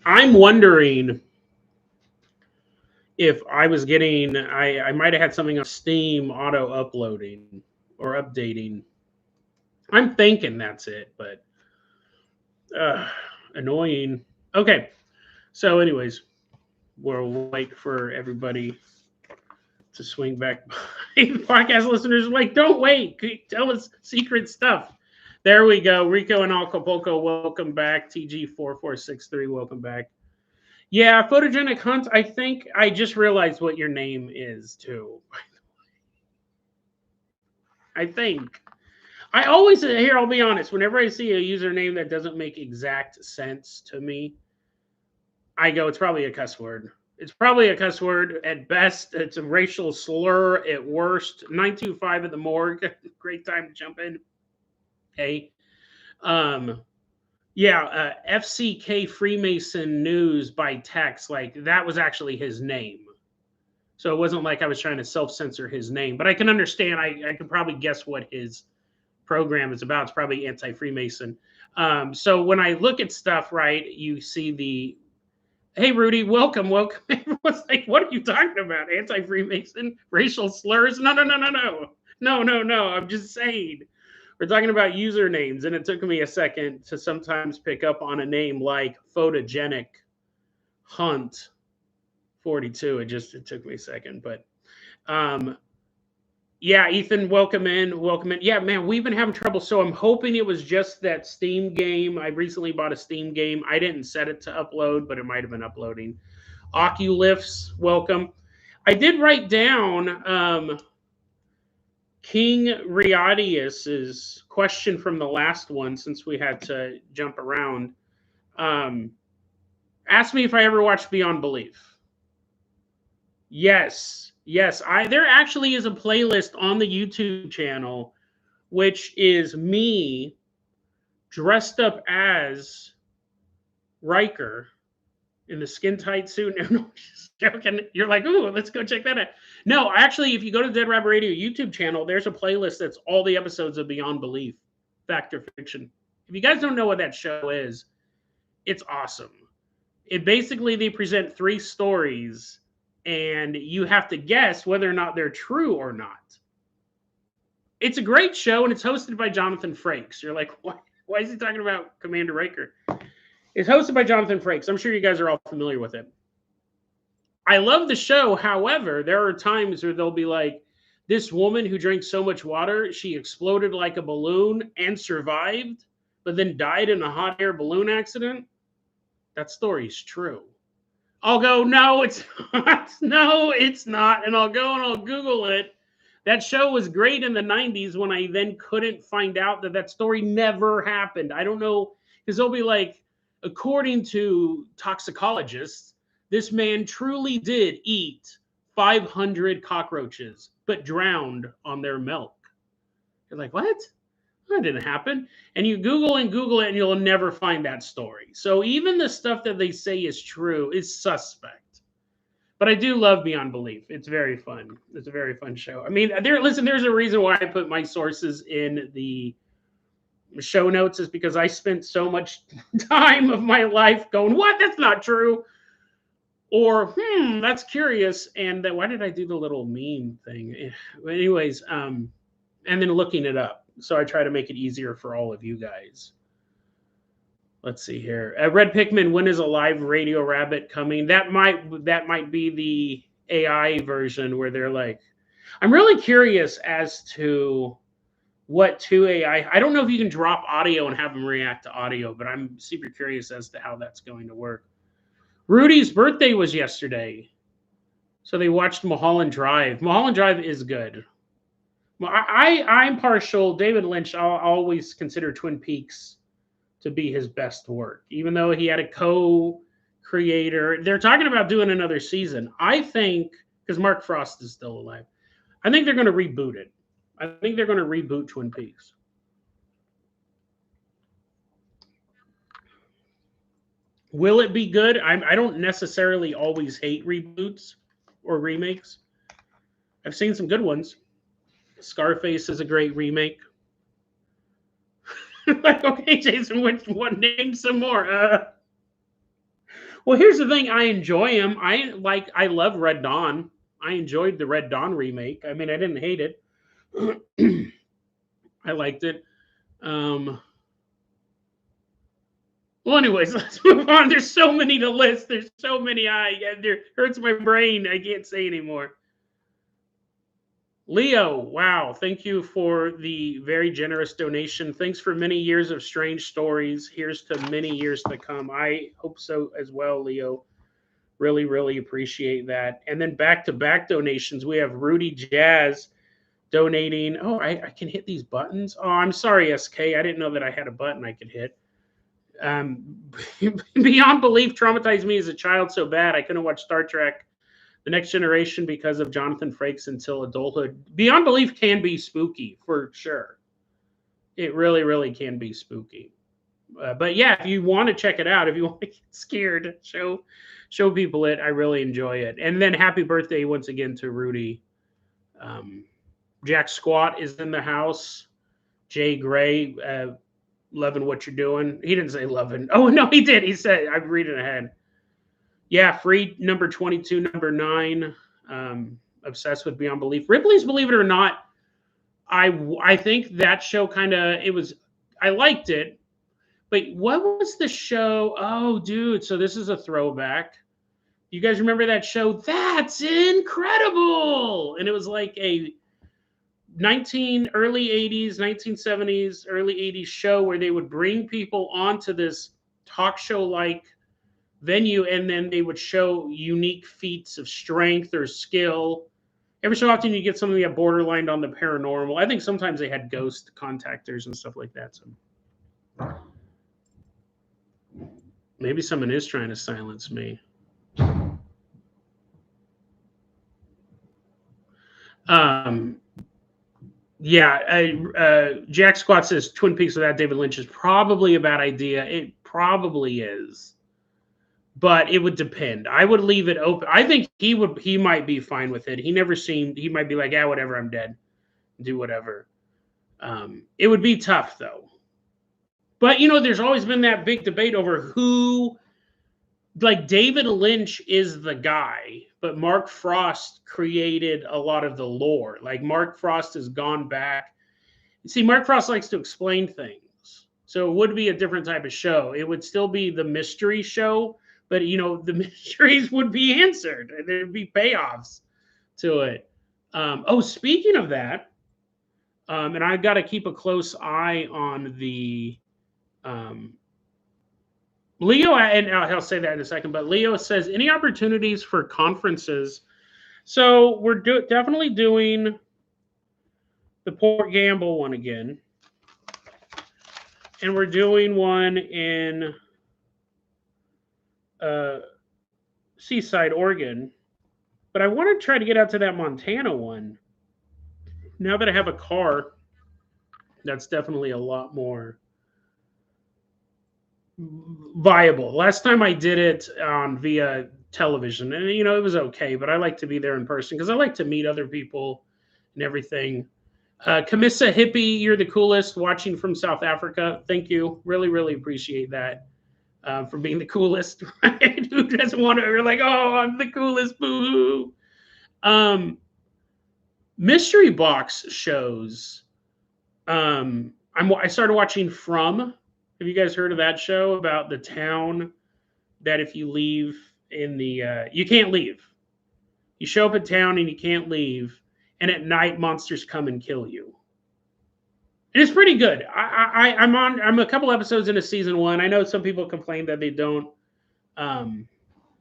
I'm wondering if I was getting, I might have had something on Steam auto uploading or updating. I'm thinking that's it, but annoying. Okay. So, anyways, we'll wait for everybody to swing back by. Podcast listeners are like, don't wait. Tell us secret stuff. There we go. Rico and Acapulco, welcome back. TG4463, welcome back. Yeah, Photogenic Hunt, I think I just realized what your name is, too. I think. I always, here, I'll be honest, whenever I see a username that doesn't make exact sense to me, I go, it's probably a cuss word. It's probably a cuss word at best. It's a racial slur at worst. 925 at the morgue. Great time to jump in. Hey. Yeah, FCK Freemason News by text. Like, that was actually his name. So it wasn't like I was trying to self-censor his name. But I can understand. I can probably guess what his program is about. It's probably anti-Freemason. So when I look at stuff, right, you see the, hey, Rudy, welcome. Everyone's like, what are you talking about? Anti-Freemason? Racial slurs? No. I'm just saying. We're talking about usernames, and it took me a second to sometimes pick up on a name like Photogenic Hunt 42. It took me a second, but yeah, Ethan, welcome in. Yeah, man, we've been having trouble. So I'm hoping it was just that Steam game. I recently bought a Steam game. I didn't set it to upload, but it might have been uploading. Oculifts, welcome. I did write down King Riadius's question from the last one, since we had to jump around. Asked me if I ever watched Beyond Belief. Yes. There actually is a playlist on the YouTube channel, which is me dressed up as Riker in the skin tight suit. No, just joking. You're like, ooh, let's go check that out. No, actually, if you go to Dead Rabbit Radio YouTube channel, there's a playlist that's all the episodes of Beyond Belief, Fact or Fiction. If you guys don't know what that show is, it's awesome. It basically, they present 3 stories, and you have to guess whether or not they're true or not. It's a great show, and it's hosted by Jonathan Frakes. You're like, why is he talking about Commander Riker? It's hosted by Jonathan Frakes. I'm sure you guys are all familiar with it. I love the show. However, there are times where they'll be like, this woman who drank so much water, she exploded like a balloon and survived, but then died in a hot air balloon accident. That story's true. I'll go, no, it's not. No, it's not. And I'll go and I'll Google it. That show was great in the 90s when I then couldn't find out that story never happened. I don't know, because they'll be like, according to toxicologists, this man truly did eat 500 cockroaches, but drowned on their milk. You're like, what? That didn't happen. And you Google it, and you'll never find that story. So even the stuff that they say is true is suspect. But I do love Beyond Belief. It's very fun. It's a very fun show. I mean, there's a reason why I put my sources in the show notes, is because I spent so much time of my life going, what? That's not true. Or, that's curious. And why did I do the little meme thing? Anyways, and then looking it up. So I try to make it easier for all of you guys. Let's see here. Red Pikmin, when is a live Radio Rabbit coming? That might be the AI version where they're like, I'm really curious as to what 2AI. I don't know if you can drop audio and have them react to audio, but I'm super curious as to how that's going to work. Rudy's birthday was yesterday, so they watched Mulholland Drive. Mulholland Drive is good. Well, I'm partial. David Lynch, I'll always consider Twin Peaks to be his best work, even though he had a co-creator. They're talking about doing another season. I think, because Mark Frost is still alive, I think they're going to reboot it. I think they're going to reboot Twin Peaks. Will it be good? I don't necessarily always hate reboots or remakes. I've seen some good ones. Scarface is a great remake. Like, okay, Jason, which one? Name some more. Well, here's the thing. I enjoy him. I love Red Dawn. I enjoyed the Red Dawn remake. I mean, I didn't hate it. I liked it. Um, well, anyways, let's move on. There's so many to list. There's so many. There hurts my brain. I can't say anymore. Leo, wow. Thank you for the very generous donation. Thanks for many years of strange stories. Here's to many years to come. I hope so as well, Leo. Really, really appreciate that. And then back to back donations, we have Rudy Jazz donating. Oh, I can hit these buttons. Oh, I'm sorry, SK. I didn't know that I had a button I could hit. Beyond belief traumatized me as a child so bad I couldn't watch Star Trek The Next Generation because of Jonathan Frakes until adulthood. Beyond belief can be spooky for sure. It really, really can be spooky. But yeah, if you want to check it out, if you want to get scared, show people it. I really enjoy it. And then happy birthday once again to Rudy. Jack Squat is in the house. Jay Gray, loving what you're doing. He didn't say loving. Oh no, he did. He said, I'm reading ahead. Yeah, free number 22, number 9. Obsessed with Beyond Belief. Ripley's Believe It or Not. I think that show I liked it. But what was the show? Oh, dude. So this is a throwback. You guys remember that show? That's incredible. And it was like a early 80s, 1970s, early 80s show where they would bring people onto this talk show like venue, and then they would show unique feats of strength or skill. Every so often you get something that borderlined on the paranormal. I think sometimes they had ghost contactors and stuff like that. So maybe someone is trying to silence me. Jack Squat says Twin Peaks without David Lynch is probably a bad idea. It probably is, but it would depend. I would leave it open. I think he might be fine with it. He might be like, yeah, whatever, I'm dead. Do whatever. It would be tough though. But there's always been that big debate over who, like David Lynch is the guy, but Mark Frost created a lot of the lore. Like Mark Frost has gone back. See, Mark Frost likes to explain things. So it would be a different type of show. It would still be the mystery show, but the mysteries would be answered. There'd be payoffs to it. Speaking of that, and I've got to keep a close eye on the Leo, and I'll say that in a second, but Leo says, any opportunities for conferences? So we're definitely doing the Port Gamble one again. And we're doing one in Seaside, Oregon. But I want to try to get out to that Montana one. Now that I have a car, that's definitely a lot more viable. Last time I did it via television, and it was okay, but I like to be there in person because I like to meet other people and everything. Kamissa Hippie, you're the coolest. Watching from South Africa. Thank you. Really, really appreciate that. For being the coolest. Right? Who doesn't want to? You're like, oh, I'm the coolest. Boo hoo. Mystery box shows. I started watching From. Have you guys heard of that show about the town that if you leave you can't leave. You show up at town and you can't leave, and at night monsters come and kill you. And it's pretty good. I'm a couple episodes into season 1. I know some people complain that they don't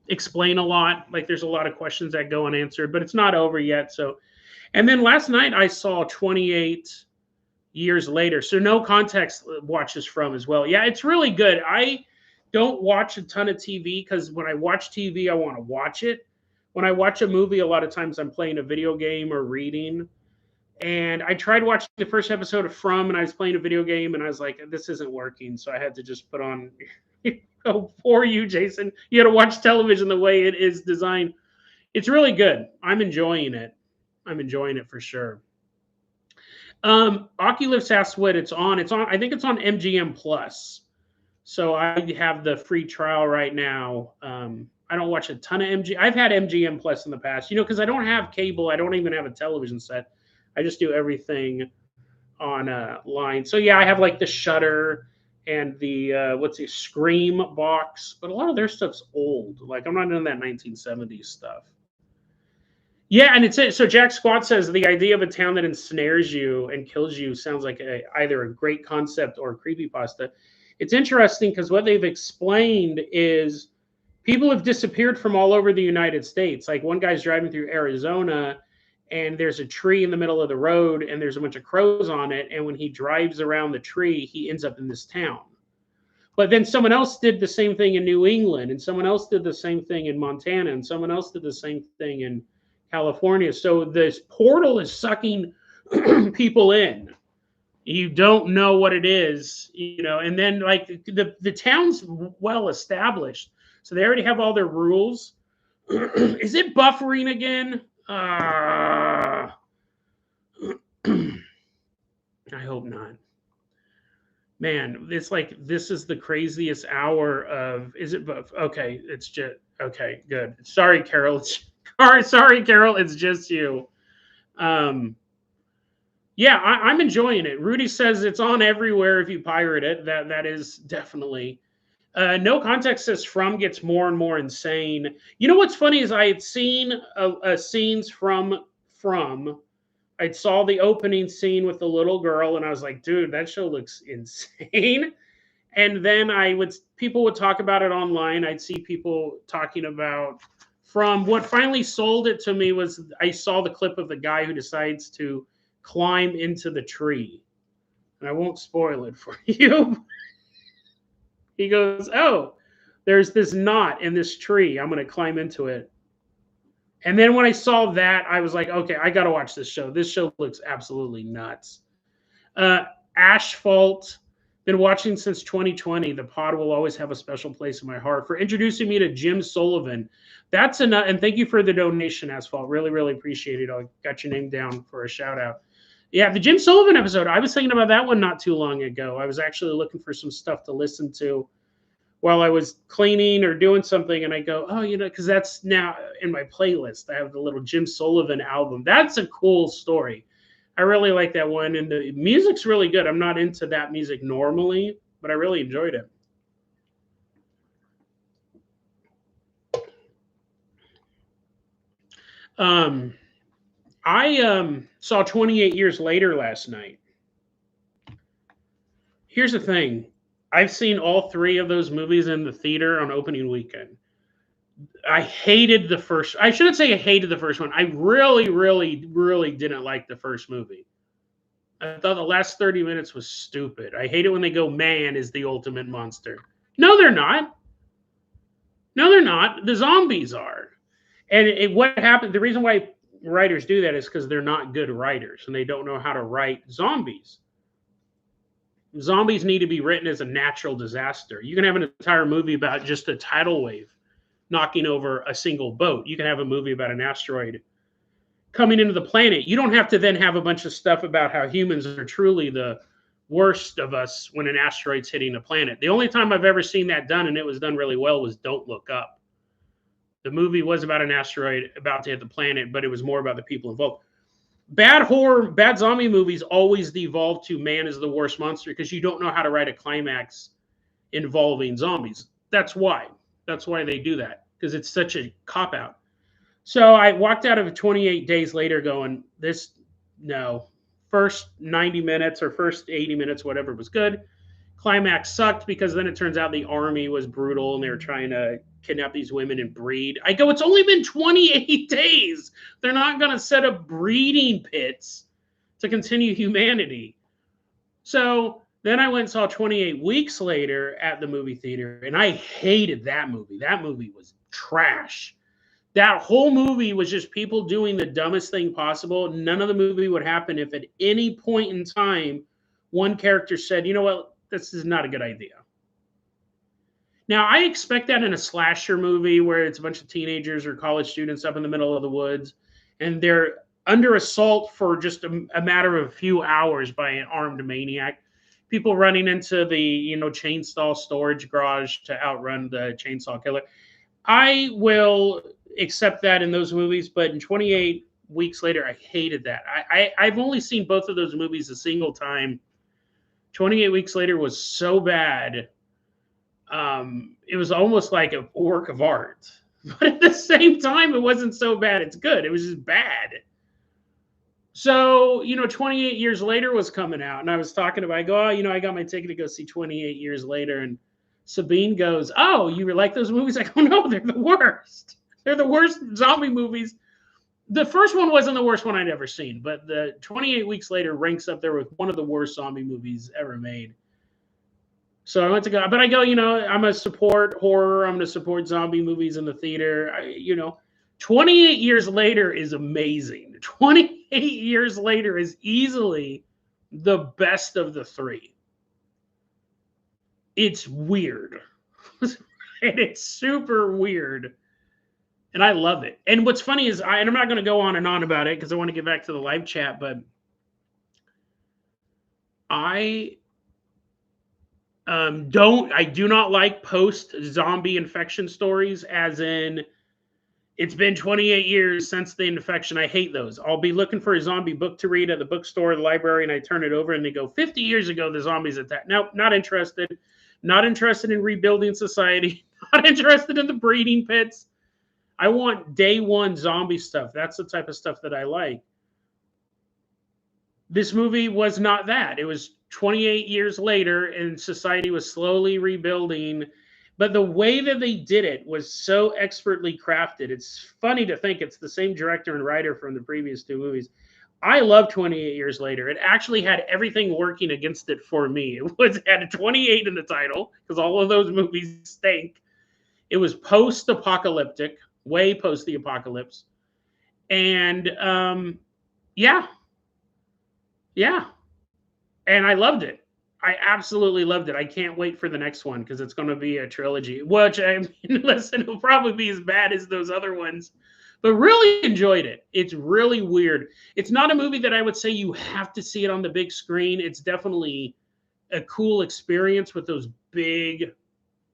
explain a lot. Like there's a lot of questions that go unanswered, but it's not over yet. So, and then last night I saw 28 Years Later. So No Context watches From as well. Yeah, it's really good. I don't watch a ton of TV because when I watch TV, I want to watch it. When I watch a movie, a lot of times I'm playing a video game or reading. And I tried watching the first episode of From, and I was playing a video game, and I was like, this isn't working. So I had to just put on, for you, Jason. You got to watch television the way it is designed. It's really good. I'm enjoying it. I'm enjoying it for sure. Oculus asks what it's on. I think it's on MGM Plus. So I have the free trial right now. I don't watch a ton of MG. I've had MGM Plus in the past, because I don't have cable. I don't even have a television set. I just do everything on line. So yeah, I have like the Shutter and the what's it, Scream box, but a lot of their stuff's old. Like I'm not into that 1970s stuff. Yeah, and it's it. So Jack Squat says the idea of a town that ensnares you and kills you sounds like either a great concept or a creepypasta. It's interesting because what they've explained is people have disappeared from all over the United States. Like one guy's driving through Arizona and there's a tree in the middle of the road and there's a bunch of crows on it. And when he drives around the tree, he ends up in this town. But then someone else did the same thing in New England, and someone else did the same thing in Montana, and someone else did the same thing in California. So this portal is sucking people in. You don't know what it is, and then like the town's well established. So they already have all their rules. Is it buffering again? I hope not. Man, it's like this is the craziest hour of. Is it buff? Okay, it's just okay. Good. Sorry, Carol. Sorry, Carol. It's just you. Yeah, I'm enjoying it. Rudy says it's on everywhere if you pirate it. That is definitely. No Context says From gets more and more insane. You know what's funny is I had seen scenes from. I saw the opening scene with the little girl, and I was like, dude, that show looks insane. And then people would talk about it online. I'd see people talking about From. What finally sold it to me was I saw the clip of the guy who decides to climb into the tree. And I won't spoil it for you. He goes, oh, there's this knot in this tree. I'm going to climb into it. And then when I saw that, I was like, okay, I got to watch this show. This show looks absolutely nuts. Asphalt, been watching since 2020. The pod will always have a special place in my heart. For introducing me to Jim Sullivan. That's enough. And thank you for the donation, Asphalt. Really, really appreciate it. I got your name down for a shout out. Yeah, the Jim Sullivan episode. I was thinking about that one not too long ago. I was actually looking for some stuff to listen to while I was cleaning or doing something, and I go, oh, because that's now in my playlist. I have the little Jim Sullivan album. That's a cool story. I really like that one, and the music's really good. I'm not into that music normally, but I really enjoyed it. I saw 28 Years Later last night. Here's the thing. I've seen all three of those movies in the theater on opening weekend. I hated the first. I shouldn't say I hated the first one. I really, really, really didn't like the first movie. I thought the last 30 minutes was stupid. I hate it when they go, man is the ultimate monster. No, they're not. No, they're not. The zombies are. And what happened, the reason why writers do that is because they're not good writers and they don't know how to write zombies. Zombies need to be written as a natural disaster. You can have an entire movie about just a tidal wave knocking over a single boat. You can have a movie about an asteroid coming into the planet. You don't have to then have a bunch of stuff about how humans are truly the worst of us when an asteroid's hitting a planet. The only time I've ever seen that done, and it was done really well, was Don't Look Up. The movie was about an asteroid about to hit the planet, but it was more about the people involved. Bad zombie movies always devolve to man is the worst monster because you don't know how to write a climax involving zombies. That's why they do that, because it's such a cop out. So I walked out of 28 Days Later going, first 90 minutes or first 80 minutes, whatever, was good. Climax sucked because then it turns out the army was brutal and they were trying to kidnap these women and breed. I go, it's only been 28 days. They're not going to set up breeding pits to continue humanity. So then I went and saw 28 Weeks Later at the movie theater, and I hated that movie. That movie was trash. That whole movie was just people doing the dumbest thing possible. None of the movie would happen if at any point in time one character said, you know what, this is not a good idea. Now, I expect that in a slasher movie where it's a bunch of teenagers or college students up in the middle of the woods, and they're under assault for just a matter of a few hours by an armed maniac. people running into the chainsaw storage garage to outrun the chainsaw killer. I will accept that in those movies, but in 28 Weeks Later, I hated that. I've only seen both of those movies a single time. 28 Weeks Later was so bad. It was almost like a work of art. But at the same time, it wasn't so bad. It's good. It was just bad. So, 28 Years Later was coming out, and I was talking about, I go, oh, I got my ticket to go see 28 Years Later, and Sabine goes, oh, you like those movies? I go, no, they're the worst. They're the worst zombie movies. The first one wasn't the worst one I'd ever seen, but the 28 Weeks Later ranks up there with one of the worst zombie movies ever made. So I went to go, but I go, I'm going to support horror. I'm going to support zombie movies in the theater. 28 Years Later is amazing. 28 Years Later is easily the best of the three. It's weird. And it's super weird. And I love it. And what's funny is, and I'm not going to go on and on about it because I want to get back to the live chat, but I do not like post-zombie infection stories, as in, it's been 28 years since the infection. I hate those. I'll be looking for a zombie book to read at the bookstore or the library, and I turn it over, and they go, 50 years ago, the zombies attacked. Nope, not interested. Not interested in rebuilding society. Not interested in the breeding pits. I want day one zombie stuff. That's the type of stuff that I like. This movie was not that. It was 28 years later, and society was slowly rebuilding. But the way that they did it was so expertly crafted. It's funny to think it's the same director and writer from the previous two movies. I love 28 Years Later. It actually had everything working against it for me. It had a 28 in the title, because all of those movies stink. It was post-apocalyptic, way post the apocalypse. And yeah. And I loved it. I absolutely loved it. I can't wait for the next one because it's going to be a trilogy, which, I mean, listen, it'll probably be as bad as those other ones, but really enjoyed it. It's really weird. It's not a movie that I would say you have to see it on the big screen. It's definitely a cool experience with those big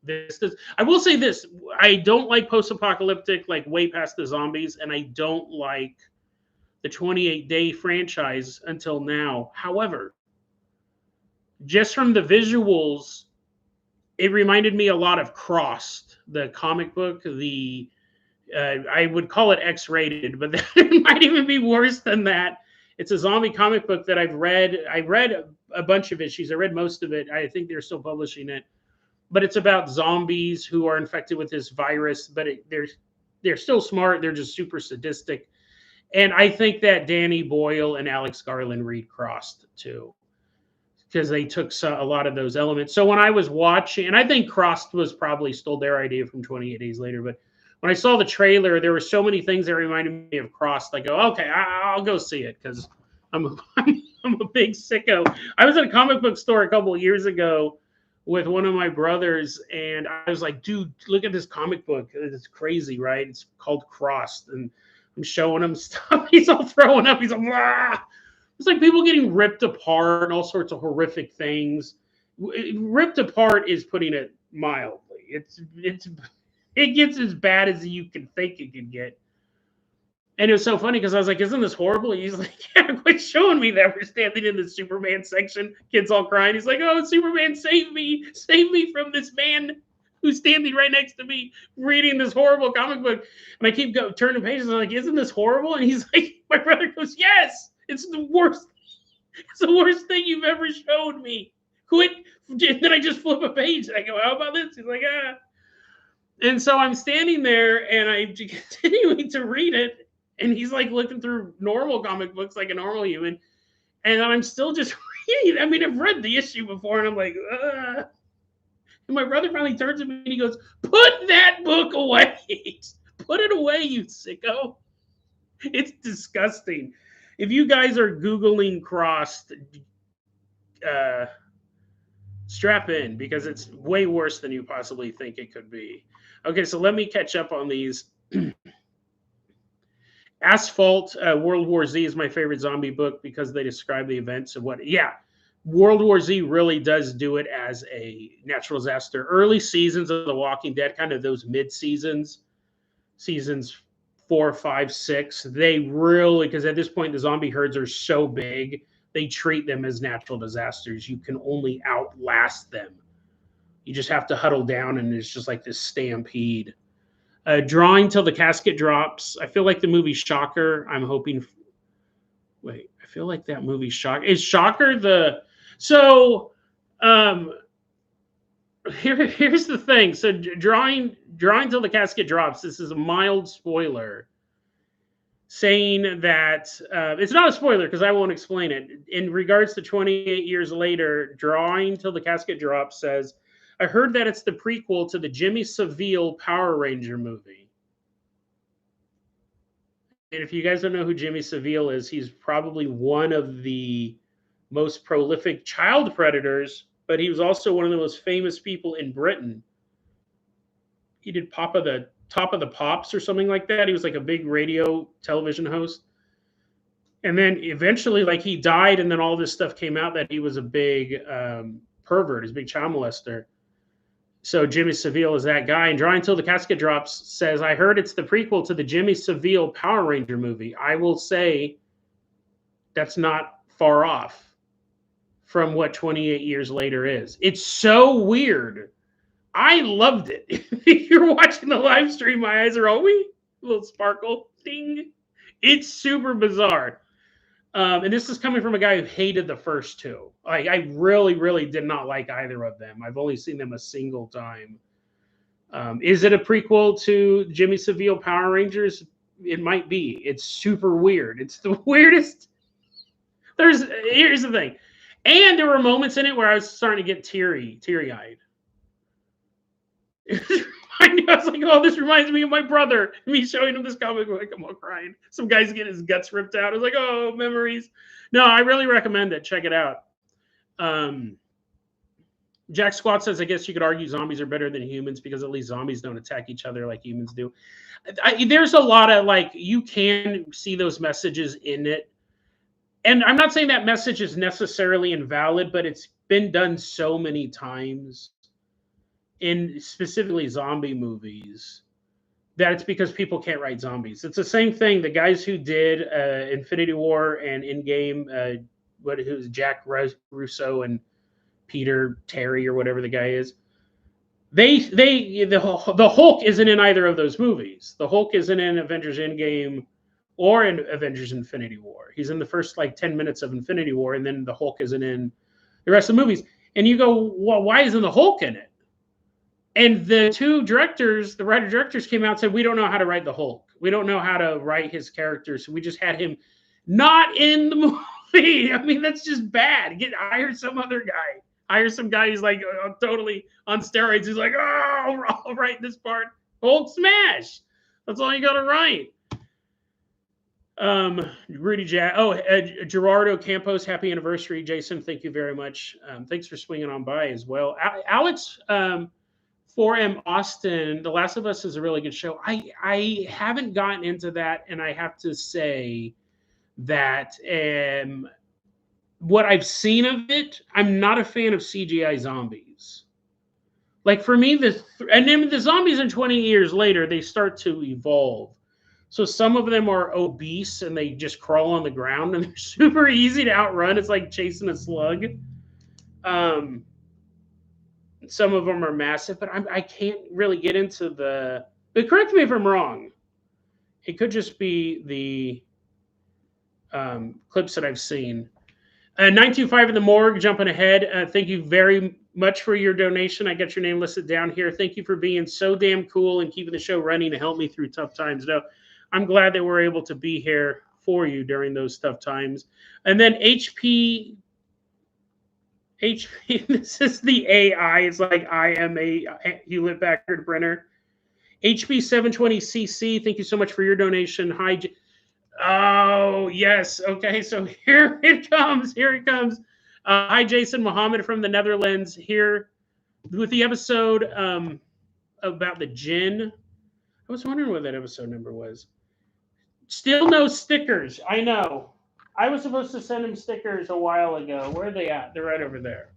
vistas. I will say this. I don't like post-apocalyptic, like way past the zombies, and I don't like the 28 Day franchise until now. However, just from the visuals, it reminded me a lot of Crossed, the comic book. I would call it X-rated, but it might even be worse than that. It's a zombie comic book that I've read. I read a bunch of issues. I read most of it. I think they're still publishing it. But it's about zombies who are infected with this virus, but they're still smart. They're just super sadistic. And I think that Danny Boyle and Alex Garland read Crossed too, because they took a lot of those elements. So when I was watching, and I think Crossed was probably stole their idea from 28 Days Later, but when I saw the trailer, there were so many things that reminded me of Crossed. I go, okay, I'll go see it because I'm a big sicko. I was at a comic book store a couple of years ago with one of my brothers, and I was like, dude, look at this comic book. It's crazy, right? It's called Crossed, and I'm showing him stuff. He's all throwing up. He's like, ah. It's like people getting ripped apart and all sorts of horrific things. Ripped apart is putting it mildly. It gets as bad as you can think it can get. And it was so funny because I was like, isn't this horrible? And he's like, yeah, quit showing me that. We're standing in the Superman section. Kids all crying. He's like, oh, Superman, save me. Save me from this man who's standing right next to me reading this horrible comic book. And I keep turning pages. I'm like, isn't this horrible? And he's like, my brother goes, yes. It's the worst. It's the worst thing you've ever showed me. Quit. And then I just flip a page and I go, how about this? He's like, ah. And so I'm standing there and I'm continuing to read it. And he's like looking through normal comic books like a normal human. And I'm still just reading. I mean, I've read the issue before and I'm like, ugh. And my brother finally turns to me and he goes, put that book away. Put it away, you sicko. It's disgusting. If you guys are Googling Crossed, strap in because it's way worse than you possibly think it could be. Okay, so let me catch up on these. Asphalt, World War Z is my favorite zombie book because they describe the events of what. Yeah, World War Z really does do it as a natural disaster. Early seasons of The Walking Dead, kind of those mid seasons, seasons 4, 5, 6, they really, because at this point the zombie herds are so big, they treat them as natural disasters. You can only outlast them. You just have to huddle down, and it's just like this stampede. Drawing till the casket drops. I feel like the movie Shocker. I'm hoping. Wait, I feel like that movie Shocker is Shocker the. So, um, here's the thing. So drawing till the casket drops. This is a mild spoiler, saying that it's not a spoiler because I won't explain it. In regards to 28 years later, drawing till the casket drops says, I heard that it's the prequel to the Jimmy Savile Power Ranger movie. And if you guys don't know who Jimmy Savile is, he's probably one of the most prolific child predators, but he was also one of the most famous people in Britain. He did Top of the Pops or something like that. He was like a big radio television host. And then eventually, like, he died, and then all this stuff came out that he was a big pervert, he's a big child molester. So Jimmy Savile is that guy. And Drawing Till the Casket Drops says, I heard it's the prequel to the Jimmy Savile Power Ranger movie. I will say that's not far off from what 28 years later is. It's so weird. I loved it. If you're watching the live stream, my eyes are always a little sparkle. Ding. It's super bizarre. And this is coming from a guy who hated the first two. Like, I really, really did not like either of them. I've only seen them a single time. Is it a prequel to Jimmy Savile Power Rangers? It might be. It's super weird. It's the weirdest. Here's the thing. And there were moments in it where I was starting to get teary-eyed. I was like, oh, this reminds me of my brother. Me showing him this comic book. I'm all crying. Some guy's getting his guts ripped out. I was like, oh, memories. No, I really recommend it. Check it out. Jack Squat says, I guess you could argue zombies are better than humans because at least zombies don't attack each other like humans do. There's a lot of, like, you can see those messages in it. And I'm not saying that message is necessarily invalid, but it's been done so many times in specifically zombie movies that it's because people can't write zombies. It's the same thing. The guys who did Infinity War and Endgame, it was Jack Russo and Peter Terry or whatever the guy is. The Hulk isn't in either of those movies. The Hulk isn't in Avengers Endgame or in Avengers Infinity War. He's in the first like 10 minutes of Infinity War, and then the Hulk isn't in the rest of the movies. And you go, well, why isn't the Hulk in it? And the two directors, the writer-directors came out and said, we don't know how to write the Hulk. We don't know how to write his character, so we just had him not in the movie. I mean, that's just bad. Hire some other guy. Hire some guy who's like totally on steroids. He's like, oh, I'll write this part. Hulk smash. That's all you got to write. Rudy Jack. Gerardo Campos, happy anniversary, Jason. Thank you very much. Thanks for swinging on by as well. Alex, 4M Austin, The Last of Us is a really good show. I haven't gotten into that, and I have to say that what I've seen of it, I'm not a fan of CGI zombies. Like, for me, and then the zombies in 20 years later, they start to evolve. So some of them are obese and they just crawl on the ground and they're super easy to outrun. It's like chasing a slug. Some of them are massive, but I can't really get into but correct me if I'm wrong. It could just be the clips that I've seen. 925 in the morgue, jumping ahead. Thank you very much for your donation. I got your name listed down here. Thank you for being so damn cool and keeping the show running to help me through tough times. No, I'm glad that we're able to be here for you during those tough times. And then HP, this is the AI. It's like I am a Hewlett Packard printer. HP 720cc, thank you so much for your donation. Hi. Oh, yes. Okay, so here it comes. Here it comes. Hi, Jason Mohammed from the Netherlands here with the episode about the gin. I was wondering what that episode number was. Still no stickers. I know. I was supposed to send him stickers a while ago. Where are they at? They're right over there.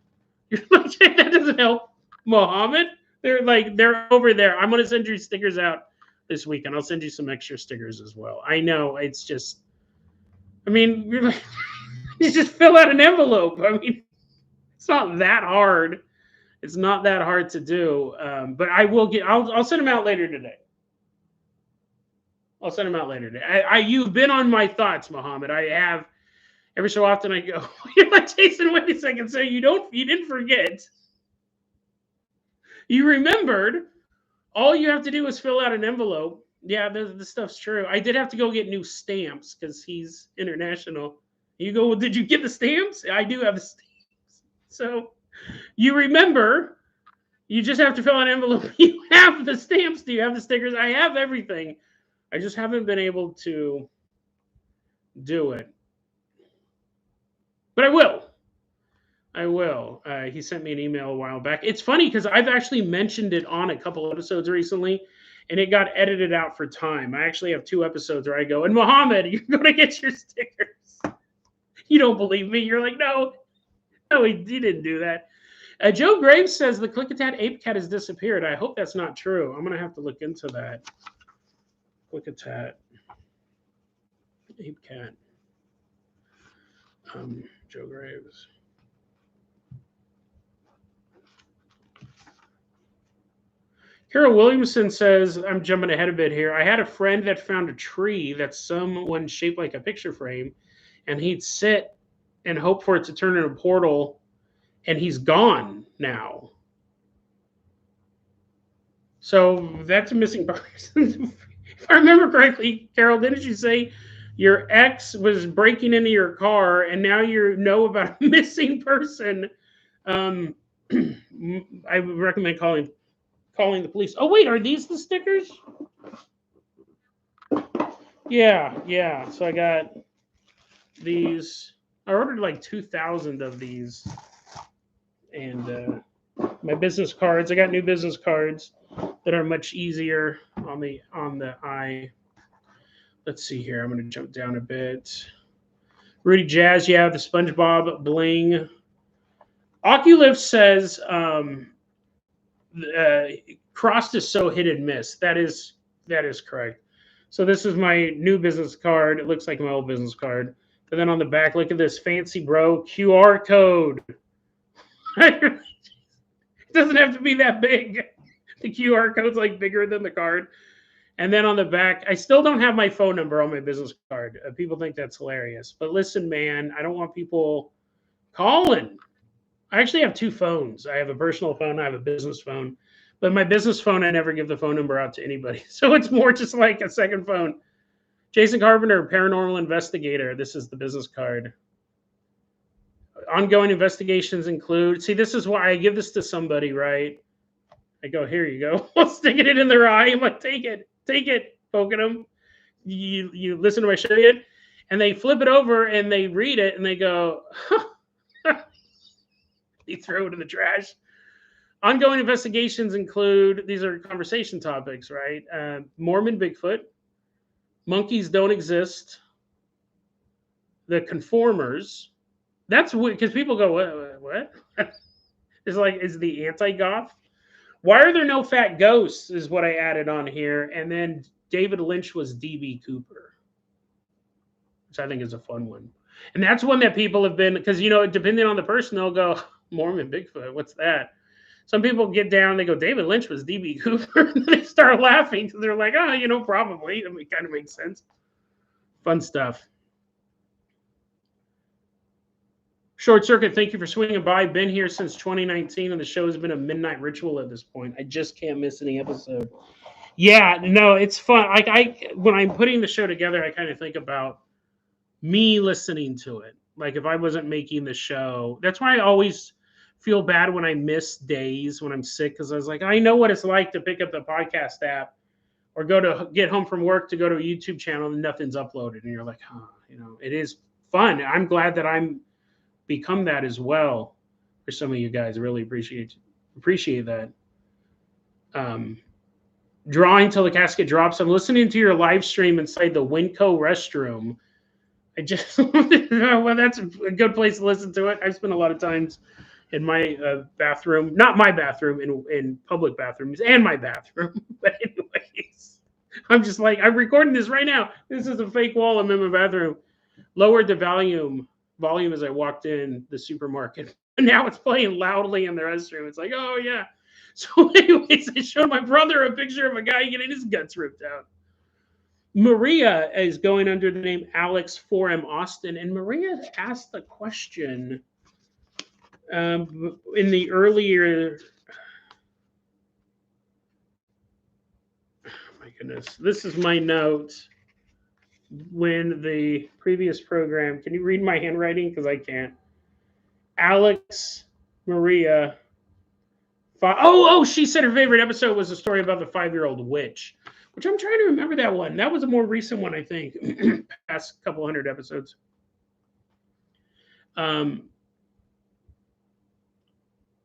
You're like, that doesn't help, Mohammed. They're over there. I'm gonna send you stickers out this weekend. I'll send you some extra stickers as well. I know it's just. I mean, you're like, you just fill out an envelope. I mean, it's not that hard. It's not that hard to do. But I will get. I'll send them out later today. I'll send them out later today. You've been on my thoughts, Mohammed. I have. Every so often I go, you're like, Jason, wait a second. So you didn't forget. You remembered. All you have to do is fill out an envelope. Yeah, the stuff's true. I did have to go get new stamps because he's international. You go, well, did you get the stamps? I do have the stamps. So you remember, you just have to fill out an envelope. You have the stamps. Do you have the stickers? I have everything. I just haven't been able to do it. But I will. He sent me an email a while back. It's funny because I've actually mentioned it on a couple episodes recently, and it got edited out for time. I actually have 2 episodes where I go, and Mohammed, you're going to get your stickers. You don't believe me? You're like, no, he didn't do that. Joe Graves says the Klickitat Ape Cat has disappeared. I hope that's not true. I'm going to have to look into that. Klickitat Ape Cat. Joe Graves. Carol Williamson says, I'm jumping ahead a bit here. I had a friend that found a tree that's someone shaped like a picture frame, and he'd sit and hope for it to turn into a portal, and he's gone now. So that's a missing person. If I remember correctly, Carol, didn't you say your ex was breaking into your car, and now you know about a missing person? I would recommend calling the police. Oh wait, are these the stickers? Yeah. So I got these. I ordered like 2,000 of these, and my business cards. I got new business cards that are much easier on the eye. Let's see here. I'm going to jump down a bit. Rudy Jazz, yeah, the SpongeBob bling. Oculift says crossed is so hit and miss. That is correct. So this is my new business card. It looks like my old business card. And then on the back, look at this fancy bro QR code. It doesn't have to be that big. The QR code's like bigger than the card. And then on the back, I still don't have my phone number on my business card. People think that's hilarious. But listen, man, I don't want people calling. I actually have 2 phones. I have a personal phone. I have a business phone. But my business phone, I never give the phone number out to anybody. So it's more just like a second phone. Jason Carpenter, paranormal investigator. This is the business card. Ongoing investigations include, see, this is why I give this to somebody, right? I go, here you go. I'm sticking it in their eye. I'm like, take it, poking them. You listen to my show yet? And they flip it over and they read it and they go, they throw it in the trash. Ongoing investigations include, these are conversation topics, right? Mormon Bigfoot, monkeys don't exist, the conformers. That's weird because people go, what? It's like, is the anti-goth? Why are there no fat ghosts is what I added on here. And then David Lynch was D.B. Cooper, which I think is a fun one. And that's one that people have been, because, depending on the person, they'll go, Mormon Bigfoot, what's that? Some people get down, they go, David Lynch was D.B. Cooper. And they start laughing because they're like, probably. I mean, it kind of makes sense. Fun stuff. Short Circuit, thank you for swinging by. Been here since 2019, and the show has been a midnight ritual at this point. I just can't miss any episode. Yeah, no, it's fun. Like when I'm putting the show together, I kind of think about me listening to it. Like if I wasn't making the show, that's why I always feel bad when I miss days when I'm sick, because I was like, I know what it's like to pick up the podcast app or get home from work to go to a YouTube channel and nothing's uploaded, and you're like, it is fun. I'm glad that I'm become that as well for some of you guys. I really appreciate that. Drawing till the casket drops. I'm listening to your live stream inside the Winco restroom. I just well, that's a good place to listen to it. I've spent a lot of times in my bathroom, not my bathroom, in public bathrooms and my bathroom. But anyways, I'm just like I'm recording this right now. This is a fake wall. I'm in my bathroom. Lowered the volume as I walked in the supermarket. And now it's playing loudly in the restroom. It's like, oh yeah. So, anyways, I showed my brother a picture of a guy getting his guts ripped out. Maria is going under the name Alex 4M Austin, and Maria asked the question in the earlier. Oh my goodness, this is my note. When the previous program, can you read my handwriting? Because I can't. Alex Maria. She said her favorite episode was the story about the 5-year-old witch, which I'm trying to remember that one. That was a more recent one, I think, past couple hundred episodes.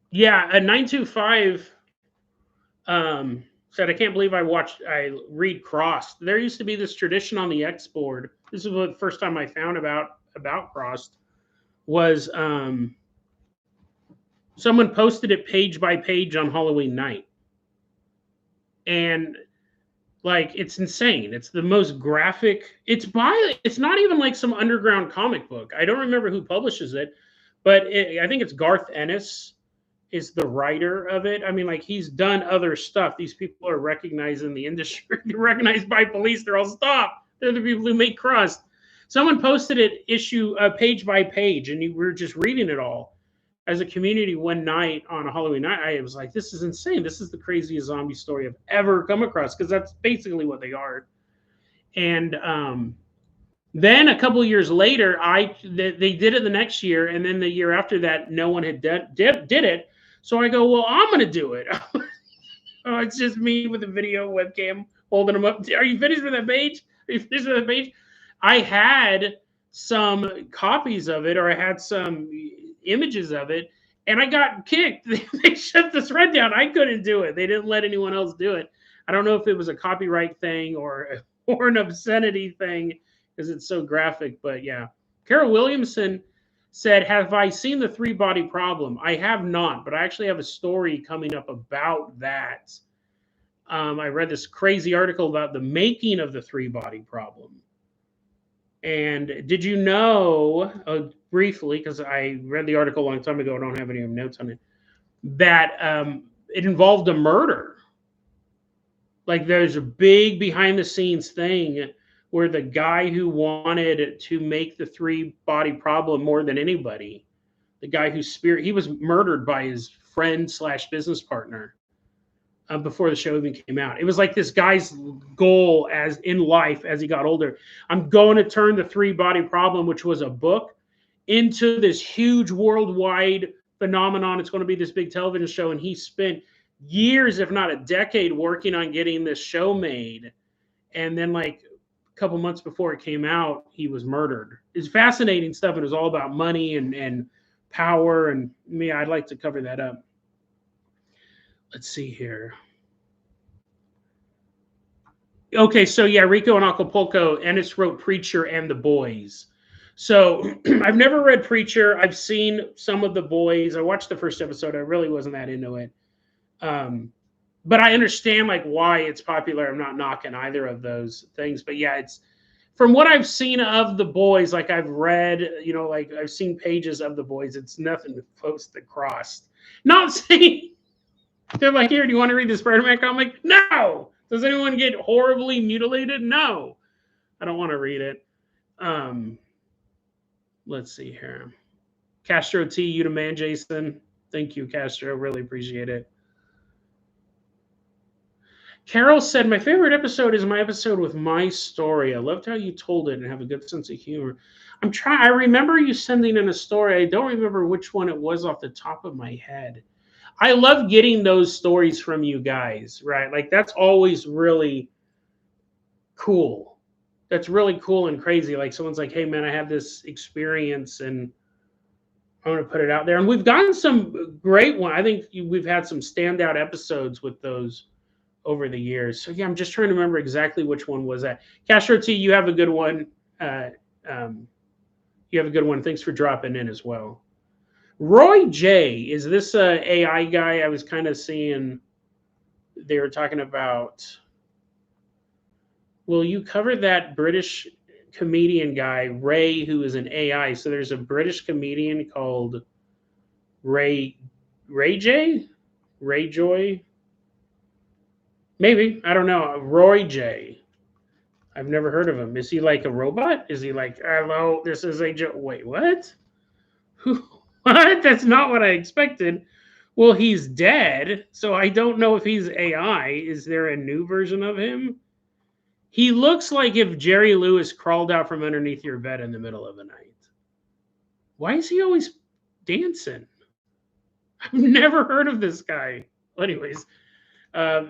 Yeah, a 925 said, I can't believe I read Crossed. There used to be this tradition on the X board. This is the first time I found about Crossed was someone posted it page by page on Halloween night. And like it's insane. It's the most graphic. It's not even like some underground comic book. I don't remember who publishes it, but I think it's Garth Ennis is the writer of it. I mean, like he's done other stuff. These people are recognized in the industry. They're recognized by police. They're all stop. They're the people who make Crust. Someone posted it page by page, and we were just reading it all as a community one night on a Halloween night. I was like, this is insane. This is the craziest zombie story I've ever come across, because that's basically what they are. And then a couple of years later, they did it the next year, and then the year after that, no one had did it. So I go, well, I'm going to do it. Oh, it's just me with a video webcam holding them up. Are you finished with that page? Are you finished with that page? I had some copies of it, or I had some images of it, and I got kicked. They shut the thread down. I couldn't do it. They didn't let anyone else do it. I don't know if it was a copyright thing or an obscenity thing, because it's so graphic. But yeah, Carol Williamson said, have I seen the 3-body problem? I have not, but I actually have a story coming up about that. I read this crazy article about the making of the 3-body problem. And did you know, briefly, because I read the article a long time ago, I don't have any notes on it, that it involved a murder. Like there's a big behind the scenes thing where the guy who wanted to make the 3-body problem more than anybody, the guy he was murdered by his friend / business partner before the show even came out. It was like this guy's goal as in life as he got older. I'm going to turn the 3-body problem, which was a book, into this huge worldwide phenomenon. It's going to be this big television show. And he spent years, if not a decade, working on getting this show made. And then like a couple months before it came out, he was murdered. It's fascinating stuff. It was all about money and power. And me, I'd like to cover that up. Let's see here. Okay, so yeah, Rico and Acapulco, Ennis wrote Preacher and The Boys. So I've never read Preacher. I've seen some of The Boys. I watched the first episode. I really wasn't that into it. But I understand like why it's popular. I'm not knocking either of those things. But yeah, it's from what I've seen of The Boys, like I've read, like I've seen pages of The Boys. It's nothing close to Crossed. Not saying they're like, here, do you want to read the Spider-Man comic? No. Does anyone get horribly mutilated? No. I don't want to read it. Let's see here. Castro T, you the man, Jason. Thank you, Castro. Really appreciate it. Carol said, my favorite episode is my episode with my story. I loved how you told it and have a good sense of humor. I remember you sending in a story. I don't remember which one it was off the top of my head. I love getting those stories from you guys, right? Like that's always really cool. That's really cool and crazy. Like someone's like, hey man, I have this experience and I want to put it out there. And we've gotten some great one. I think we've had some standout episodes with those over the years. So yeah, I'm just trying to remember exactly which one was that. Castro T, you have a good one. You have a good one. Thanks for dropping in as well. Roy J, is this a AI guy? I was kind of seeing they were talking about. Well, you covered that British comedian guy, Ray, who is an AI. So there's a British comedian called Ray J? Ray Joy? Maybe. I don't know. Roy J. I've never heard of him. Is he like a robot? Is he like, hello, this is a Joe? Wait, what? Who? What? That's not what I expected. Well, he's dead, so I don't know if he's AI. Is there a new version of him? He looks like if Jerry Lewis crawled out from underneath your bed in the middle of the night. Why is he always dancing? I've never heard of this guy. Well, anyways, uh,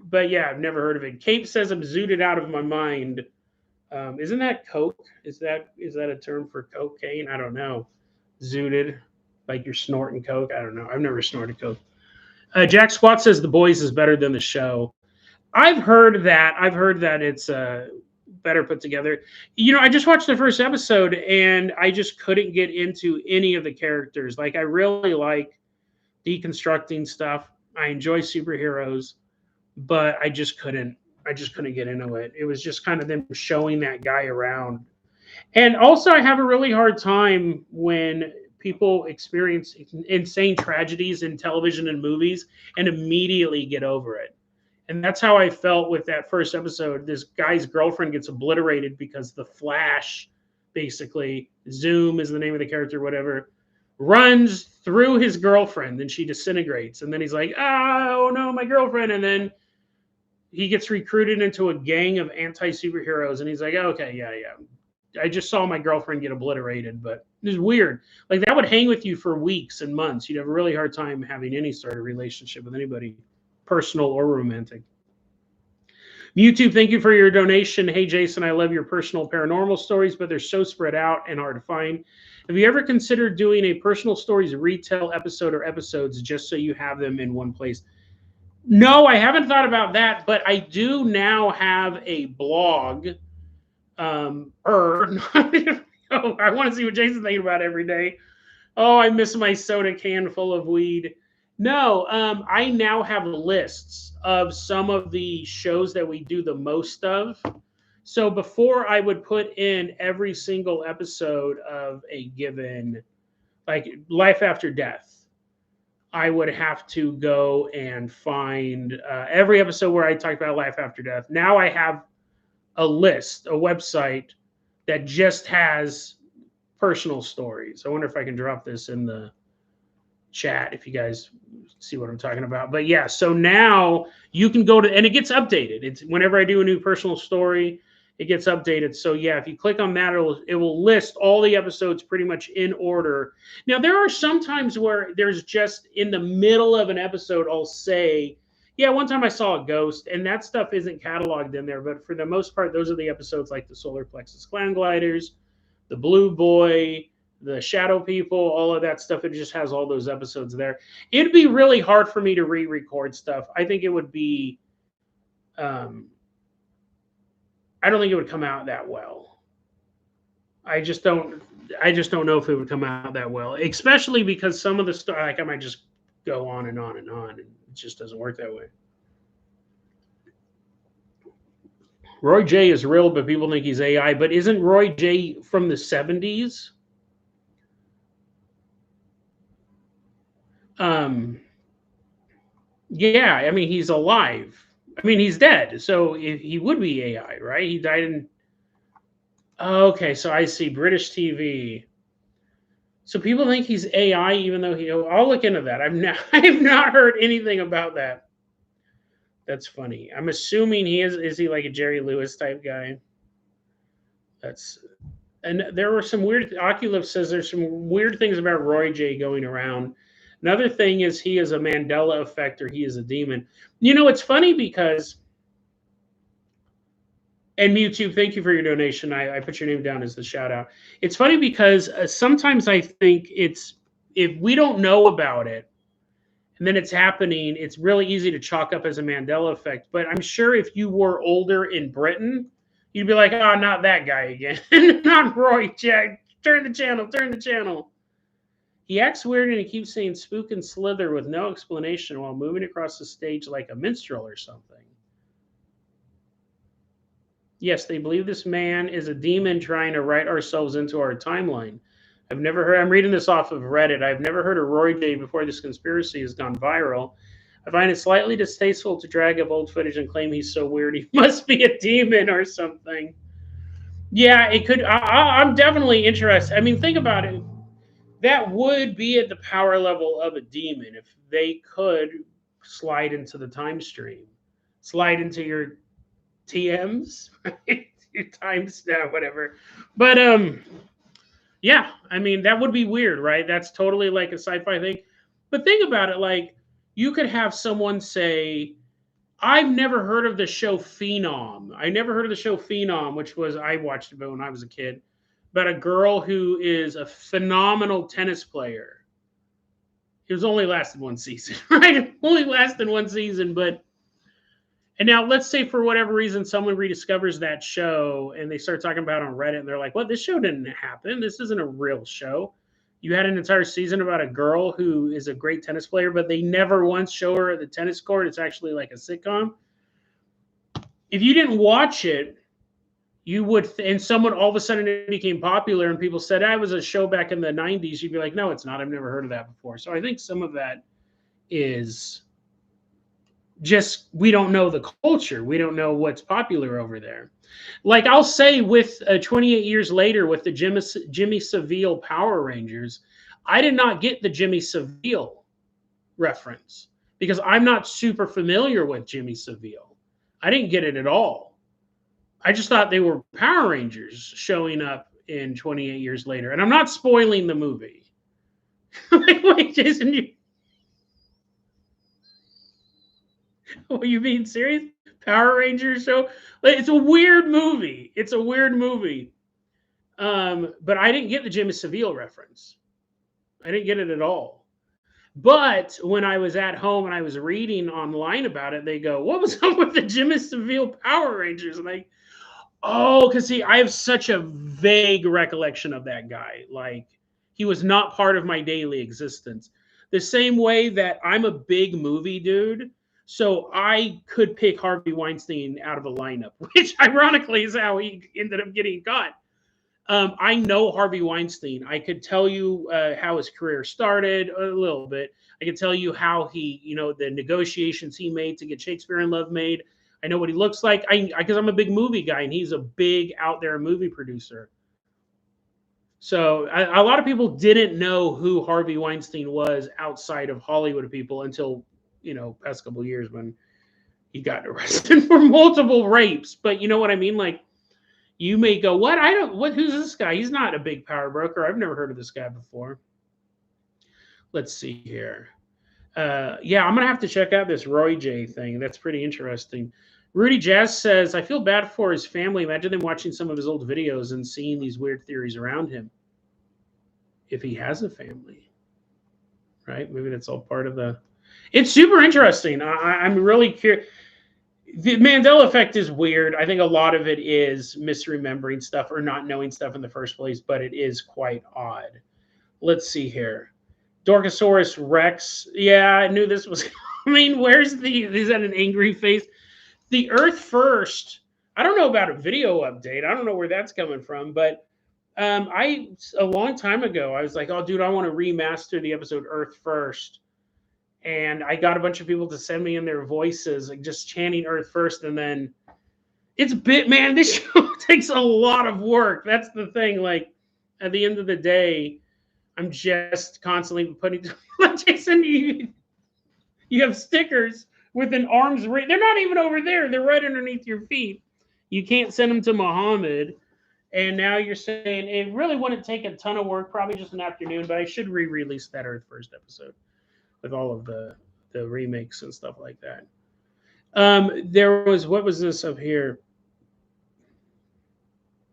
but yeah, I've never heard of it. Cape says I'm zooted out of my mind. Isn't that coke? Is that a term for cocaine? I don't know. Zooted, like you're snorting coke. I don't know. I've never snorted coke. Jack Squat says The Boys is better than the show. I've heard that. I've heard that it's better put together. You know, I just watched the first episode and I just couldn't get into any of the characters. Like, I really like deconstructing stuff. I enjoy superheroes, but I just couldn't get into it. It was just kind of them showing that guy around. And also I have a really hard time when people experience insane tragedies in television and movies and immediately get over it. And that's how I felt with that first episode. This guy's girlfriend gets obliterated because the Flash, basically, Zoom is the name of the character, whatever, runs through his girlfriend and she disintegrates. And then he's like, oh no, my girlfriend. And then he gets recruited into a gang of anti-superheroes. And he's like, okay, yeah. I just saw my girlfriend get obliterated, but it's weird. Like, that would hang with you for weeks and months. You'd have a really hard time having any sort of relationship with anybody, personal or romantic. YouTube, thank you for your donation. Hey, Jason, I love your personal paranormal stories, but they're so spread out and hard to find. Have you ever considered doing a personal stories retell episode or episodes just so you have them in one place? No, I haven't thought about that, but I do now have a blog. Oh, I want to see what Jason's thinking about every day. Oh, I miss my soda can full of weed. No, I now have lists of some of the shows that we do the most of. So before I would put in every single episode of a given, like Life After Death, I would have to go and find every episode where I talked about Life After Death. Now I have a list, a website that just has personal stories. I wonder if I can drop this in the chat if you guys see what I'm talking about. But yeah, so now you can go to, and it gets updated. It's whenever I do a new personal story, it gets updated. So yeah, if you click on that, it will list all the episodes pretty much in order. Now, there are some times where there's just in the middle of an episode, I'll say, yeah, one time I saw a ghost, and that stuff isn't cataloged in there. But for the most part, those are the episodes like the Solar Plexus Clown Gliders, the Blue Boy, the Shadow People, all of that stuff. It just has all those episodes there. It'd be really hard for me to re-record stuff. I think it would be, I don't think it would come out that well. I just don't know if it would come out that well, especially because some of the stuff, like, I might just go on and on and on, and it just doesn't work that way. Roy J is real, but people think he's AI. But isn't Roy J from the 70s? Yeah, I mean, he's alive. I mean, he's dead, so he would be AI, right? He died in. Okay, so I see British TV. So people think he's AI, even though I'll look into that. I have not heard anything about that. That's funny. I'm assuming he is. Is he like a Jerry Lewis type guy? And there were some weird. Oculus says there's some weird things about Roy J going around. Another thing is he is a Mandela effect, or he is a demon. You know, it's funny because, and YouTube, thank you for your donation. I put your name down as the shout out. It's funny because sometimes I think it's, if we don't know about it and then it's happening, it's really easy to chalk up as a Mandela effect. But I'm sure if you were older in Britain, you'd be like, oh, not that guy again. Not Roy J. Turn the channel, turn the channel. He acts weird and he keeps saying spook and slither with no explanation while moving across the stage like a minstrel or something. Yes, they believe this man is a demon trying to write ourselves into our timeline. I've never heard, I'm reading this off of Reddit. I've never heard of Roy J before this conspiracy has gone viral. I find it slightly distasteful to drag up old footage and claim he's so weird he must be a demon or something. Yeah, it could. I'm definitely interested. I mean, think about it. That would be at the power level of a demon if they could slide into the time stream, slide into your TMs, right? Your time snap, whatever. But yeah, I mean that would be weird, right? That's totally like a sci-fi thing. But think about it, like you could have someone say, I've never heard of the show Phenom. I never heard of the show Phenom, which was I watched it when I was a kid, about a girl who is a phenomenal tennis player. It was only lasted one season, right? It only lasted one season, but and now let's say for whatever reason someone rediscovers that show and they start talking about it on Reddit and they're like, "What? This show didn't happen. This isn't a real show." You had an entire season about a girl who is a great tennis player, but they never once show her at the tennis court. It's actually like a sitcom. If you didn't watch it, you would, and someone all of a sudden it became popular and people said, "I was a show back in the 90s." You'd be like, "No, it's not. I've never heard of that before." So I think some of that is just we don't know the culture. We don't know what's popular over there. Like I'll say with 28 years later with the Jimmy Savile Power Rangers, I did not get the Jimmy Savile reference because I'm not super familiar with Jimmy Savile. I didn't get it at all. I just thought they were Power Rangers showing up in 28 years later. And I'm not spoiling the movie. Wait, Jason, are you being serious? Power Rangers show? It's a weird movie. It's a weird movie. But I didn't get the Jimmy Savile reference. I didn't get it at all. But when I was at home and I was reading online about it, they go, "What was up with the Jimmy Savile Power Rangers?" And because see, I have such a vague recollection of that guy. Like he was not part of my daily existence. The same way that I'm a big movie dude. So I could pick Harvey Weinstein out of a lineup, which ironically is how he ended up getting caught. I know Harvey Weinstein. I could tell you how his career started a little bit. I could tell you how he, the negotiations he made to get Shakespeare in Love made. I know what he looks like. Because I'm a big movie guy, and he's a big out there movie producer. So a lot of people didn't know who Harvey Weinstein was outside of Hollywood people until past couple of years when he got arrested for multiple rapes. But you know what I mean? Like, you may go, who's this guy? He's not a big power broker. I've never heard of this guy before. Let's see here. Yeah, I'm going to have to check out this Roy J thing. That's pretty interesting. Rudy Jazz says, I feel bad for his family. Imagine them watching some of his old videos and seeing these weird theories around him. If he has a family, right? Maybe that's all part of the... It's super interesting. I'm really curious. The Mandela effect is weird. I think a lot of it is misremembering stuff or not knowing stuff in the first place, but it is quite odd. Let's see here. Dorkosaurus Rex. Yeah, I knew this was coming. Is that an angry face? The Earth First. I don't know about a video update. I don't know where that's coming from, but a long time ago, I was like, oh, dude, I want to remaster the episode Earth First. And I got a bunch of people to send me in their voices, like just chanting Earth First. And then it's man, this show takes a lot of work. That's the thing. Like at the end of the day, I'm just constantly putting, like Jason, you have stickers with an arm's reach. They're not even over there. They're right underneath your feet. You can't send them to Muhammad. And now you're saying it really wouldn't take a ton of work, probably just an afternoon, but I should re-release that Earth First episode with all of the remakes and stuff like that. What was this up here?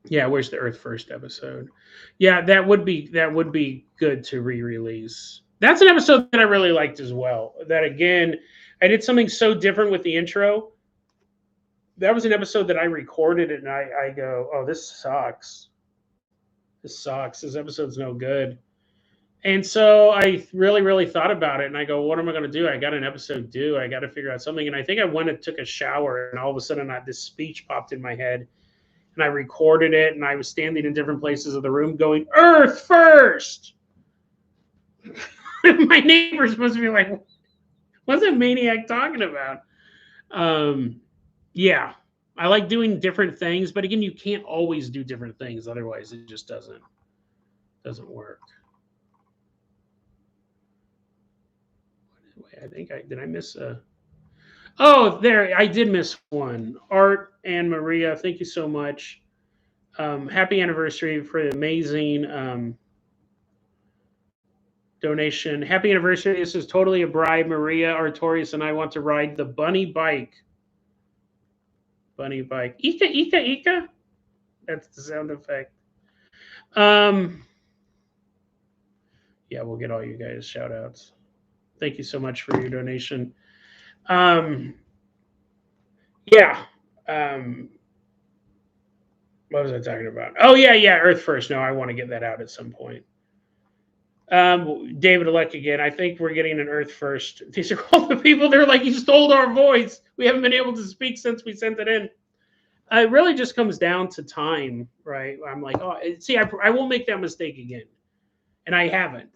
Yeah, where's the Earth First episode? Yeah, that would be good to re-release. That's an episode that I really liked as well. That again, I did something so different with the intro. That was an episode that I recorded and I go, oh, this sucks. This sucks. This episode's no good. And so I really, really thought about it, and I go, "What am I going to do? I got an episode due. I got to figure out something." And I think I went and took a shower, and all of a sudden, this speech popped in my head, and I recorded it, and I was standing in different places of the room, going, "Earth first." My neighbors must be like, "What's that maniac talking about?" Yeah, I like doing different things, but again, you can't always do different things. Otherwise, it just doesn't work. I think did I miss a. Oh, there, I did miss one. Art and Maria, thank you so much. Happy anniversary for the amazing donation. Happy anniversary. This is totally a bribe. Maria Artorius and I want to ride the bunny bike. Bunny bike. Ika, Ika, Ika. That's the sound effect. Yeah, we'll get all you guys shout outs. Thank you so much for your donation. Yeah. What was I talking about? Oh yeah, Earth First. No, I want to get that out at some point. David Alec again. I think we're getting an Earth First. These are all the people. They're like, you stole our voice. We haven't been able to speak since we sent it in. It really just comes down to time, right? I'm like, oh, see, I won't make that mistake again, and I haven't.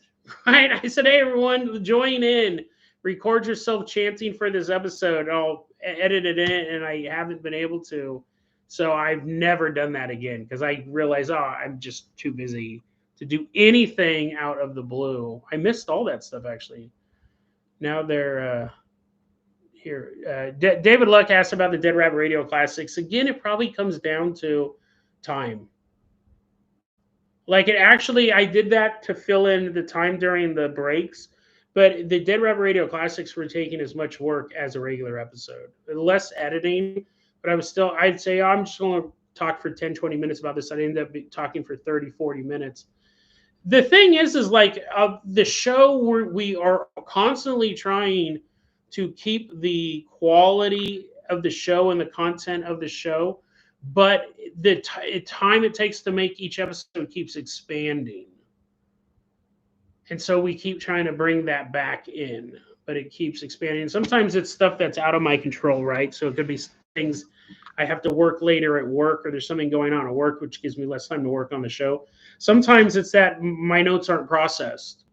Right? I said, hey everyone, join in. Record yourself chanting for this episode. I'll edit it in, and I haven't been able to. So I've never done that again because I realize, oh, I'm just too busy to do anything out of the blue. I missed all that stuff actually. Now they're here. David Luck asked about the Dead Rabbit Radio Classics. Again, it probably comes down to time. Like it actually, I did that to fill in the time during the breaks, but the Dead Rabbit Radio Classics were taking as much work as a regular episode. Less editing, but I'd say, oh, I'm just going to talk for 10, 20 minutes about this. I'd end up talking for 30, 40 minutes. The thing is like the show we are constantly trying to keep the quality of the show and the content of the show, but the time it takes to make each episode keeps expanding. And so we keep trying to bring that back in, but it keeps expanding. Sometimes it's stuff that's out of my control, right? So it could be things I have to work later at work, or there's something going on at work, which gives me less time to work on the show. Sometimes it's that my notes aren't processed.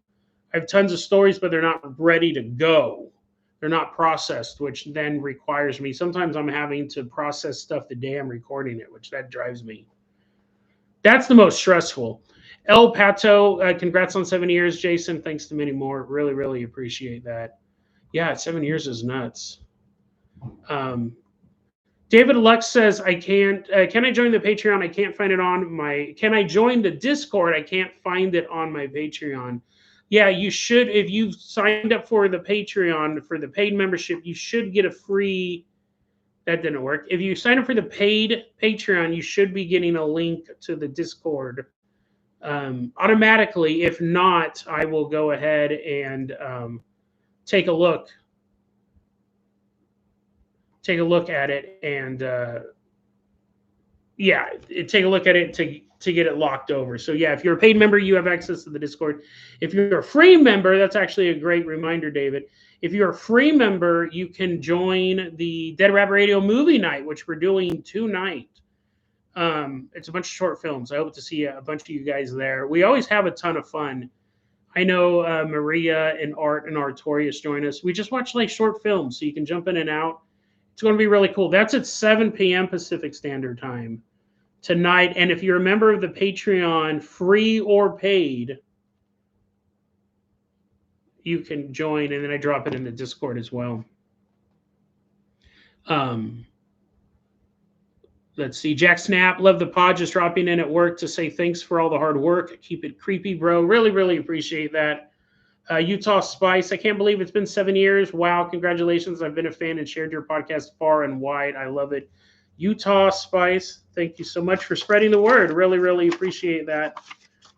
I have tons of stories, but they're not ready to go. They're not processed, which then requires me. Sometimes I'm having to process stuff the day I'm recording it, which that drives me. That's the most stressful. El Pato, congrats on 7 years, Jason. Thanks to many more. Really, really appreciate that. Yeah, 7 years is nuts. David Lux says, I can't, can I join the Patreon? I can't find it on my, can I join the Discord? I can't find it on my Patreon. Yeah, you should, if you've signed up for the Patreon, for the paid membership, you should get a free, that didn't work. If you sign up for the paid Patreon, you should be getting a link to the Discord automatically. If not, I will go ahead and take a look at it and take a look at it to get it locked over. So yeah, if you're a paid member, you have access to the Discord. If you're a free member, that's actually a great reminder, David. If you're a free member, you can join the Dead Rabbit Radio movie night, which we're doing tonight. It's a bunch of short films. I hope to see a bunch of you guys there. We always have a ton of fun. I know Maria and Art and Artorius join us. We just watch like short films, so you can jump in and out. It's going to be really cool. That's at 7 p.m. Pacific Standard Time tonight. And if you're a member of the Patreon, free or paid, you can join, and then I drop it in the Discord as well. Let's see. Jack Snap, love the pod, just dropping in at work to say thanks for all the hard work. Keep it creepy, bro. Really, really appreciate that. Utah Spice, I can't believe it's been 7 years. Wow, congratulations. I've been a fan and shared your podcast far and wide. I love it. Utah Spice, thank you so much for spreading the word. Really, really appreciate that,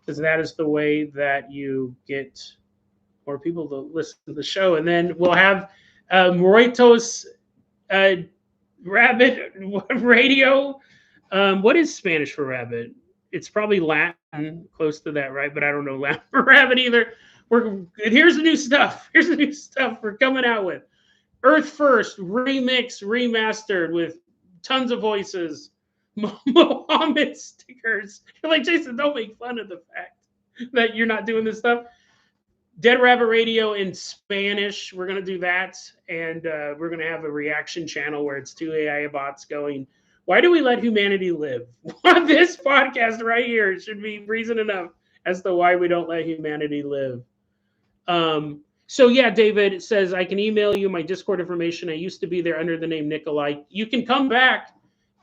because that is the way that you get more people to listen to the show. And then we'll have Moritos Rabbit Radio. What is Spanish for rabbit? It's probably Latin. close to that, right? But I don't know Lamb or Rabbit either. Here's the new stuff. Here's the new stuff we're coming out with. Earth First remix remastered with tons of voices. Mohammed stickers. You're like, Jason, don't make fun of the fact that you're not doing this stuff. Dead Rabbit Radio in Spanish. We're going to do that. And we're going to have a reaction channel where it's two AI bots going, why do we let humanity live? This podcast right here should be reason enough as to why we don't let humanity live. So yeah, David says, I can email you my Discord information. I used to be there under the name Nikolai. You can come back,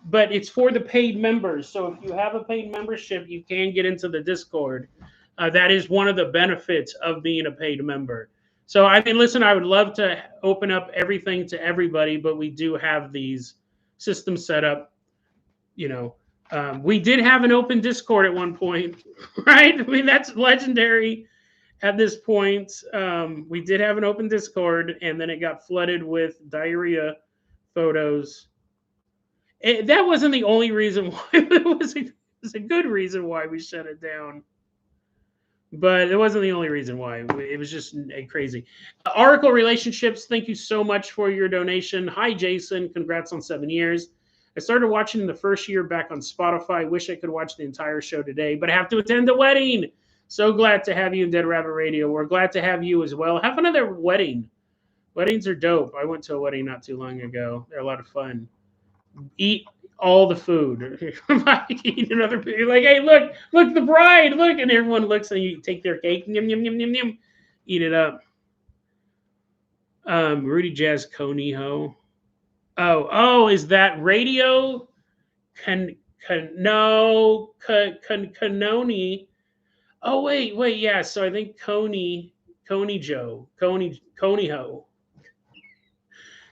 but it's for the paid members. So if you have a paid membership, you can get into the Discord. That is one of the benefits of being a paid member. So I mean, listen, I would love to open up everything to everybody, but we do have these systems set up. We did have an open Discord at one point, right? I mean, that's legendary. At this point, we did have an open Discord, and then it got flooded with diarrhea photos. That wasn't the only reason why. It was a good reason why we shut it down. But it wasn't the only reason why. It was just crazy. Oracle Relationships, thank you so much for your donation. Hi, Jason. Congrats on 7 years. I started watching in the first year back on Spotify. Wish I could watch the entire show today, but I have to attend the wedding. So glad to have you in Dead Rabbit Radio. We're glad to have you as well. Have another wedding. Weddings are dope. I went to a wedding not too long ago. They're a lot of fun. Eat all the food. Eat another food. You're like, hey, look, the bride, look. And everyone looks and you take their cake. Yum, yum, yum, yum, yum. Eat it up. Rudy Jazz Coniho. Oh, is that radio? Canoni. Oh, wait, yeah. So I think Coney Ho.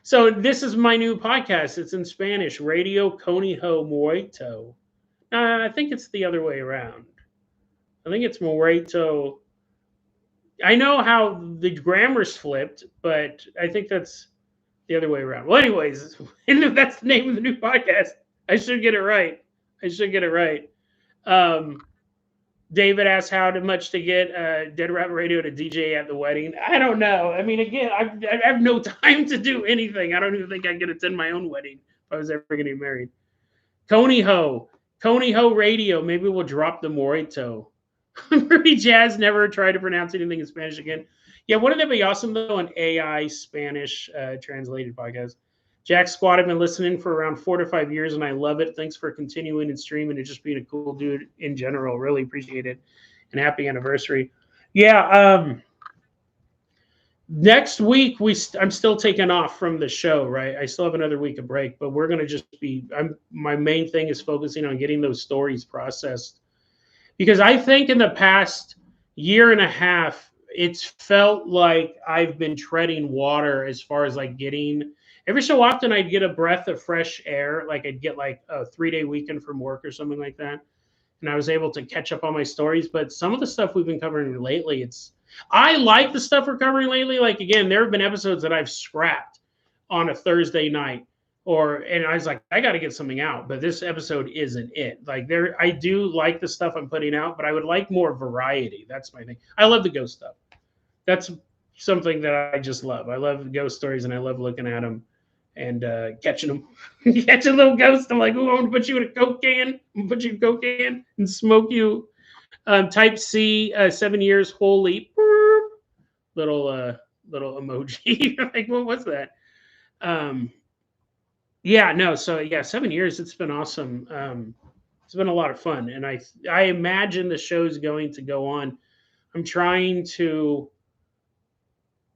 So this is my new podcast. It's in Spanish, Radio Coniho Muerto. I think it's the other way around. I think it's Muerto. I know how the grammar's flipped, but I think that's the other way around. Well, anyways, that's the name of the new podcast. I should get it right. David asked how much to get Dead Rabbit Radio to DJ at the wedding. I don't know. I mean, again, I have no time to do anything. I don't even think I could attend my own wedding if I was ever going to be married. Coniho Radio. Maybe we'll drop the Morito. Ruby Jazz never tried to pronounce anything in Spanish again. Yeah, wouldn't that be awesome, though, an AI Spanish translated podcast? Jack Squad, I've been listening for around 4 to 5 years, and I love it. Thanks for continuing and streaming and just being a cool dude in general. Really appreciate it. And happy anniversary. Yeah, next week, I'm still taking off from the show, right? I still have another week of break, but we're going to just be my main thing is focusing on getting those stories processed. Because I think in the past year and a half, it's felt like I've been treading water as far as like getting... Every so often, I'd get a breath of fresh air. Like I'd get like a 3-day weekend from work or something like that. And I was able to catch up on my stories. But some of the stuff we've been covering lately, I like the stuff we're covering lately. Like, again, there have been episodes that I've scrapped on a Thursday night. And I was like, I got to get something out. But this episode isn't it. Like I do like the stuff I'm putting out, but I would like more variety. That's my thing. I love the ghost stuff. That's something that I just love. I love ghost stories and I love looking at them. And catching them, catch a little ghost. I'm like, oh, I'm gonna put you in a Coke can. I'm gonna put you in a Coke can and smoke you. Type C, 7 years, holy little emoji. Like, what was that? Yeah, no. So yeah, 7 years. It's been awesome. It's been a lot of fun, and I imagine the show's going to go on. I'm trying to.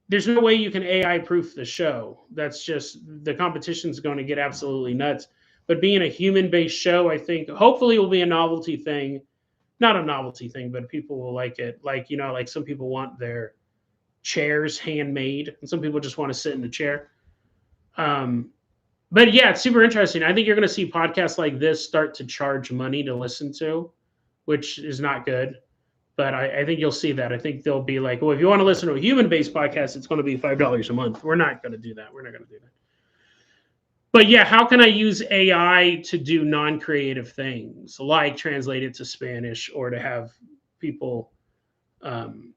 There's no way you can AI proof the show. That's just the competition's going to get absolutely nuts. But being a human-based show, I think hopefully will be a novelty thing. Not a novelty thing, but people will like it. Like, like some people want their chairs handmade and some people just want to sit in the chair. But yeah, it's super interesting. I think you're going to see podcasts like this start to charge money to listen to, which is not good. But I think you'll see that. I think they'll be like, well, if you want to listen to a human-based podcast, it's going to be $5 a month. We're not going to do that. But yeah, how can I use AI to do non-creative things, like translate it to Spanish or to have people um,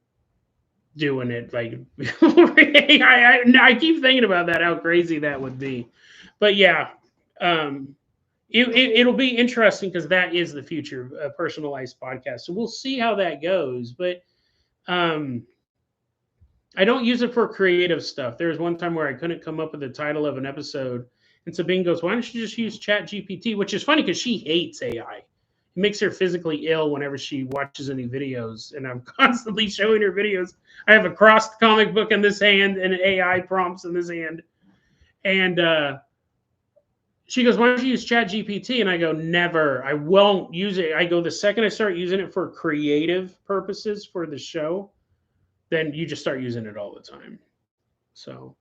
doing it like I keep thinking about that, how crazy that would be. But yeah, um, it'll be interesting because that is the future, a personalized podcast. So we'll see how that goes. But um, I don't use it for creative stuff. There was one time where I couldn't come up with the title of an episode, and Sabine goes, "Why don't you just use Chat GPT?" Which is funny because she hates AI. It makes her physically ill whenever she watches any videos, and I'm constantly showing her videos. I have a crossed comic book in this hand and AI prompts in this hand, and she goes, "Why don't you use Chat GPT?" And I go, "Never. I won't use it." I go, "The second I start using it for creative purposes for the show, then you just start using it all the time." So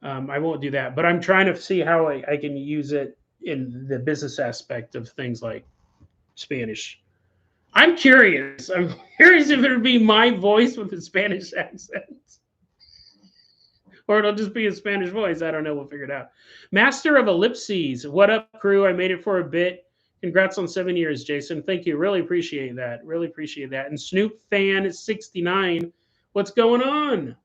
I won't do that. But I'm trying to see how I can use it in the business aspect of things like Spanish. I'm curious. I'm curious if it'll be my voice with a Spanish accent, or it'll just be a Spanish voice. I don't know. We'll figure it out. Master of Ellipses. What up, crew? I made it for a bit. Congrats on 7 years, Jason. Thank you. Really appreciate that. Really appreciate that. And Snoop Fan is 69. What's going on?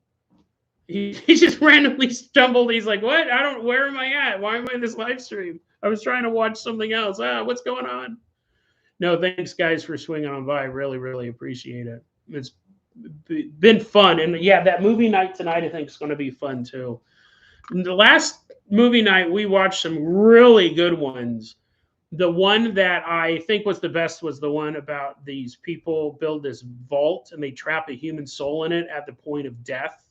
He just randomly stumbled. He's like, "What? I don't. Where am I at? Why am I in this live stream? I was trying to watch something else. What's going on?" No, thanks guys for swinging on by. Really, really appreciate it. It's been fun, and yeah, that movie night tonight I think is going to be fun too. The last movie night we watched some really good ones. The one that I think was the best was the one about these people build this vault and they trap a human soul in it at the point of death.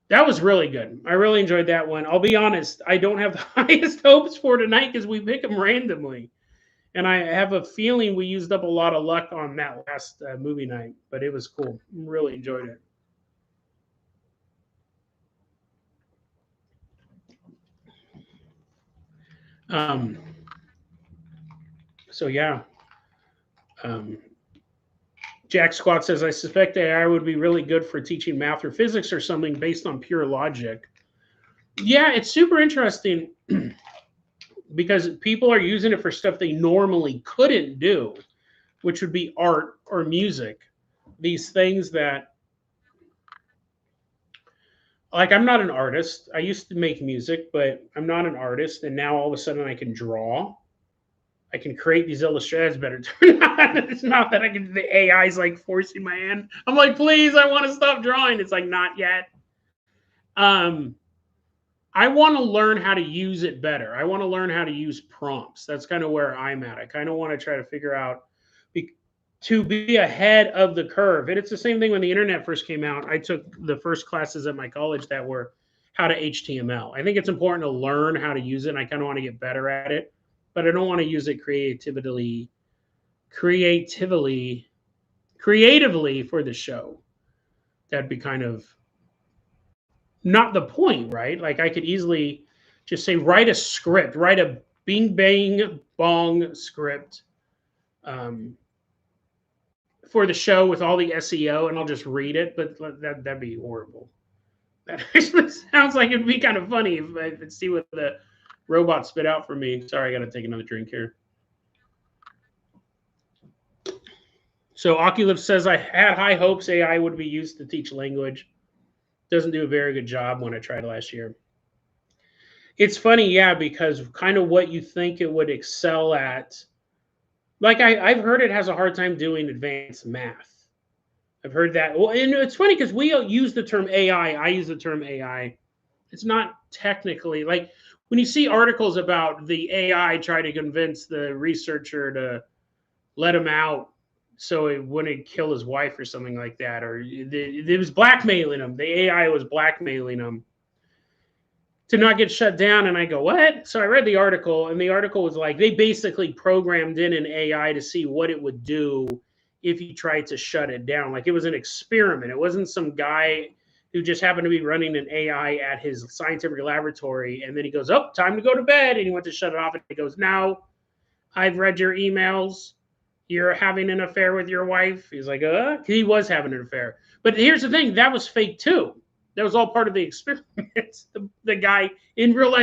That was really good. I really enjoyed that one. I'll be honest, I don't have the highest hopes for tonight because we pick them randomly. And I have a feeling we used up a lot of luck on that last movie night, but it was cool. Really enjoyed it. Um, so, yeah. Um, Jack Squat says, I suspect AI would be really good for teaching math or physics or something based on pure logic. Yeah, it's super interesting because people are using it for stuff they normally couldn't do, which would be art or music. These things that, like, I'm not an artist. I used to make music, but I'm not an artist. And now all of a sudden I can draw. I can create these illustrations better. It's not that I can, the AI is like forcing my hand. I'm like, please, I want to stop drawing. It's like, not yet. I want to learn how to use it better. I want to learn how to use prompts. That's kind of where I'm at. I kind of want to try to figure out to be ahead of the curve. And it's the same thing when the internet first came out. I took the first classes at my college that were how to HTML. I think it's important to learn how to use it, and I kind of want to get better at it, but I don't want to use it creatively for the show. That'd be kind of not the point, right? Like I could easily just say, write a script, write a bing bang bong script for the show with all the SEO, and I'll just read it. But that'd be horrible. That actually sounds like it'd be kind of funny if I could see what the robot spit out for me. Sorry, I got to take another drink here. So Oculus says, I had high hopes AI would be used to teach language. Doesn't do a very good job when I tried last year. It's funny, yeah, because kind of what you think it would excel at. Like I've heard it has a hard time doing advanced math. I've heard that. Well, and it's funny because we use the term AI. I use the term AI. It's not technically like when you see articles about the AI trying to convince the researcher to let him out so it wouldn't kill his wife or something like that, or it was blackmailing him. The AI was blackmailing him to not get shut down. And I go, what? So I read the article, and the article was like, they basically programmed in an AI to see what it would do if you tried to shut it down. Like it was an experiment. It wasn't some guy who just happened to be running an AI at his scientific laboratory. And then he goes, oh, time to go to bed. And he went to shut it off. And he goes, now I've read your emails. You're having an affair with your wife. He's like, he was having an affair. But here's the thing, that was fake too. That was all part of the experiment. The guy in real life